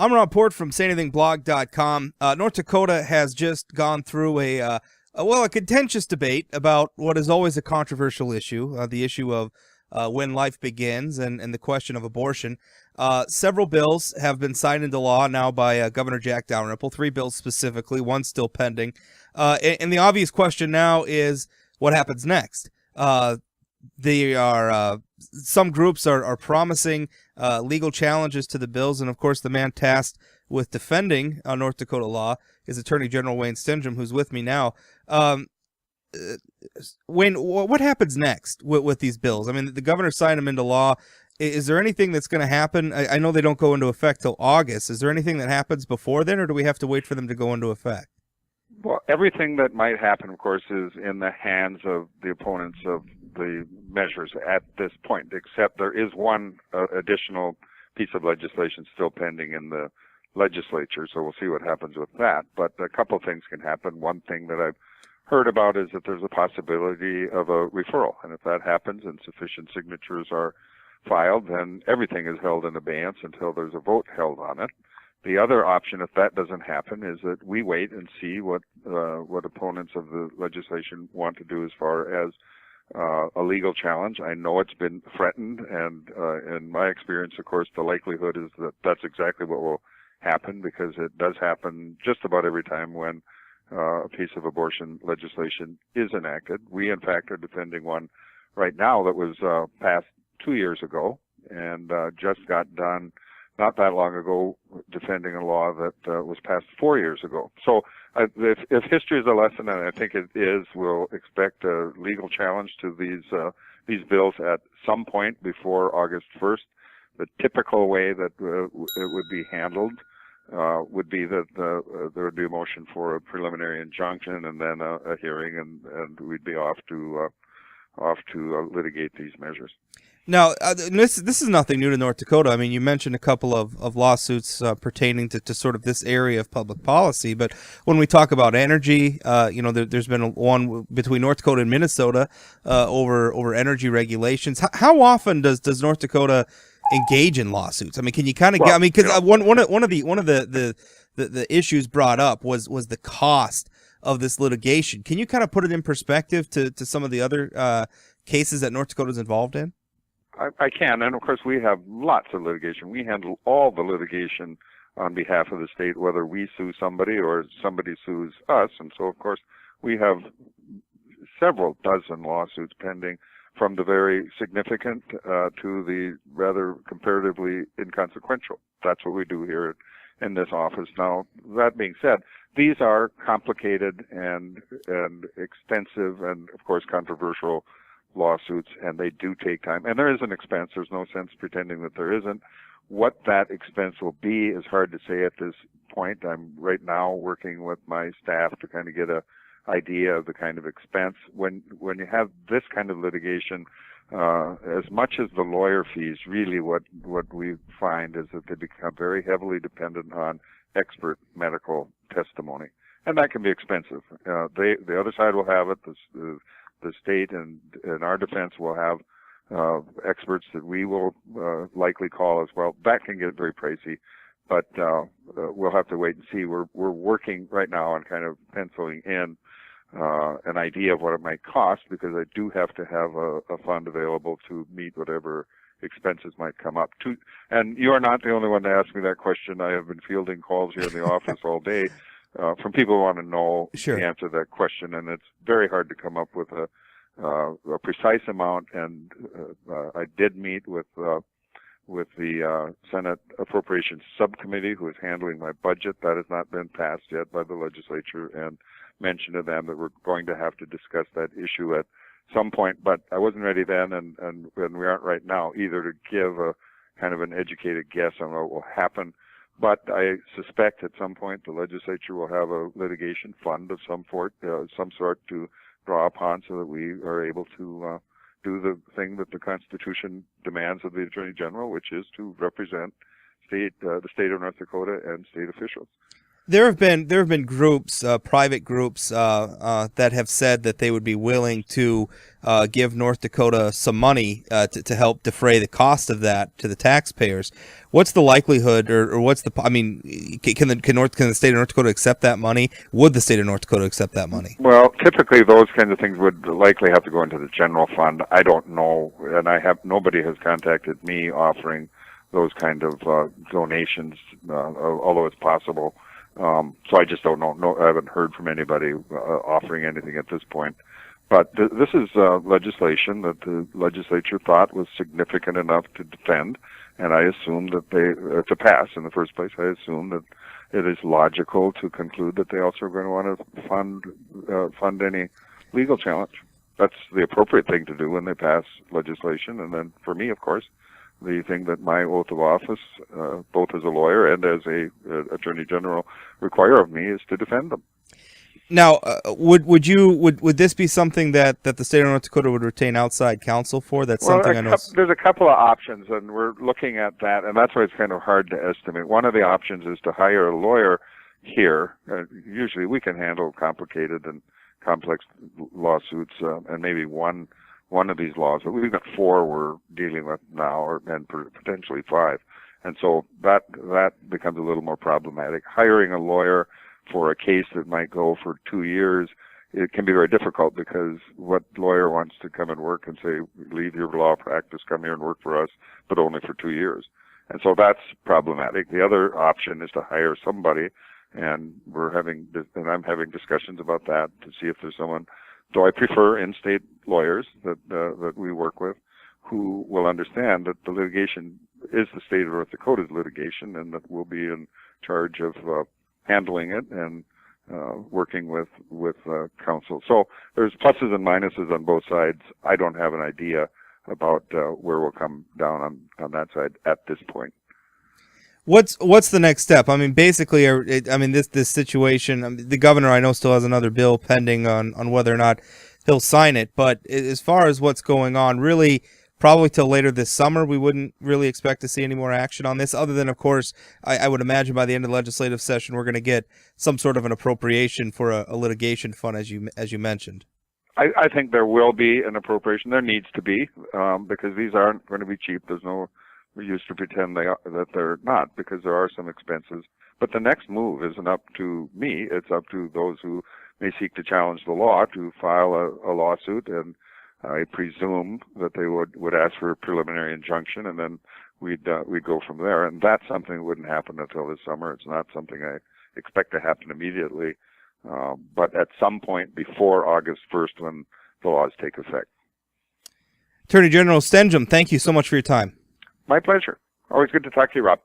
I'm Rob Port from SayAnythingBlog.com. North Dakota has just gone through a contentious debate about what is always a controversial issue, the issue of when life begins and the question of abortion. Several bills have been signed into law now by Governor Jack Dalrymple, 3 bills specifically, one still pending. And the obvious question now is what happens next? Some groups are promising legal challenges to the bills, and of course the man tasked with defending North Dakota law is Attorney General Wayne Stenehjem, who's with me now. Wayne, what happens next with these bills? I mean, the governor signed them into law. Is there anything that's going to happen? I know they don't go into effect till August. Is there anything that happens before then, or do we have to wait for them to go into effect? Well, everything that might happen, of course, is in the hands of the opponents of the measures at this point, except there is one additional piece of legislation still pending in the legislature, so we'll see what happens with that. But a couple of things can happen. One thing that I've heard about is that there's a possibility of a referral, and if that happens and sufficient signatures are filed, then everything is held in abeyance until there's a vote held on it. The other option, if that doesn't happen, is that we wait and see what opponents of the legislation want to do as far as a legal challenge. I know it's been threatened, and in my experience, of course, the likelihood is that that's exactly what will happen, because it does happen just about every time when a piece of abortion legislation is enacted. We, in fact, are defending one right now that was passed 2 years ago and just got done not that long ago defending a law that was passed 4 years ago. So if history is a lesson, and I think it is, we'll expect a legal challenge to these bills at some point before August 1st. The typical way that it would be handled would be that there would be a motion for a preliminary injunction and then a hearing, and we'd be off to litigate these measures. Now, this is nothing new to North Dakota. I mean, you mentioned a couple of lawsuits pertaining to sort of this area of public policy. But when we talk about energy, there's been one between North Dakota and Minnesota over energy regulations. How often does North Dakota engage in lawsuits? I mean, can you kind of because one of the issues brought up was the cost of this litigation. Can you kind of put it in perspective to some of the other cases that North Dakota is involved in? I can, and of course we have lots of litigation. We handle all the litigation on behalf of the state, whether we sue somebody or somebody sues us, and so of course we have several dozen lawsuits pending, from the very significant to the rather comparatively inconsequential. That's what we do here in this office. Now, that being said, these are complicated and extensive and, of course, controversial lawsuits, and they do take time. And there is an expense. There's no sense pretending that there isn't. What that expense will be is hard to say at this point. I'm right now working with my staff to kind of get a idea of the kind of expense. When you have this kind of litigation, as much as the lawyer fees, really what we find is that they become very heavily dependent on expert medical testimony, and that can be expensive. The other side will have it. The state and our defense will have experts that we will likely call as well. That can get very pricey, but we'll have to wait and see. We're working right now on kind of penciling in an idea of what it might cost, because I do have to have a fund available to meet whatever expenses might come up. And you are not the only one to ask me that question. I have been fielding calls here in the office all day from people who want to know the answer to that question, and it's very hard to come up with a precise amount. And I did meet with the Senate Appropriations Subcommittee, who is handling my budget. That has not been passed yet by the legislature, and mentioned to them that we're going to have to discuss that issue at some point. But I wasn't ready then, and we aren't right now either, to give a kind of an educated guess on what will happen. But I suspect at some point the legislature will have a litigation fund of some sort to draw upon, so that we are able to do the thing that the Constitution demands of the Attorney General, which is to represent the state of North Dakota and state officials. There have been groups, private groups, that have said that they would be willing to give North Dakota some money to help defray the cost of that to the taxpayers. What's the likelihood, or what's the? I mean, can the state of North Dakota accept that money? Would the state of North Dakota accept that money? Well, typically those kinds of things would likely have to go into the general fund. I don't know, and nobody has contacted me offering those kind of donations, although it's possible. So I just don't know. No, I haven't heard from anybody offering anything at this point. But this is legislation that the legislature thought was significant enough to defend, and I assume that to pass in the first place. I assume that it is logical to conclude that they also are going to want to fund any legal challenge. That's the appropriate thing to do when they pass legislation. And then for me, of course, the thing that my oath of office, both as a lawyer and as a attorney general, require of me is to defend them. Now, would this be something that the state of North Dakota would retain outside counsel for? That's something I know. There's a couple of options, and we're looking at that, and that's why it's kind of hard to estimate. One of the options is to hire a lawyer here. Usually, we can handle complicated and complex lawsuits, and maybe one of these laws. But we've got 4 we're dealing with now, and potentially 5, and so that becomes a little more problematic. Hiring a lawyer for a case that might go for 2 years, it can be very difficult, because what lawyer wants to come and work and say, leave your law practice, come here and work for us, but only for 2 years? And so that's problematic. The other option is to hire somebody, and I'm having discussions about that to see if there's someone. So I prefer in-state lawyers that we work with, who will understand that the litigation is the state of North Dakota's litigation, and that we'll be in charge of handling it and working with counsel. So there's pluses and minuses on both sides. I don't have an idea about where we'll come down on that side at this point. What's the next step? I mean, basically, this situation. The governor, I know, still has another bill pending on whether or not he'll sign it. But as far as what's going on, really, probably till later this summer, we wouldn't really expect to see any more action on this, other than, of course, I would imagine by the end of the legislative session, we're going to get some sort of an appropriation for a litigation fund, as you mentioned. I think there will be an appropriation. There needs to be, because these aren't going to be cheap. There's no use to pretend that they're not, because there are some expenses. But the next move isn't up to me. It's up to those who may seek to challenge the law to file a lawsuit, and I presume that they would ask for a preliminary injunction, and then we'd go from there. And that's something that wouldn't happen until this summer. It's not something I expect to happen immediately, but at some point before August 1st, when the laws take effect. Attorney General Stenehjem, thank you so much for your time. My pleasure. Always good to talk to you, Rob.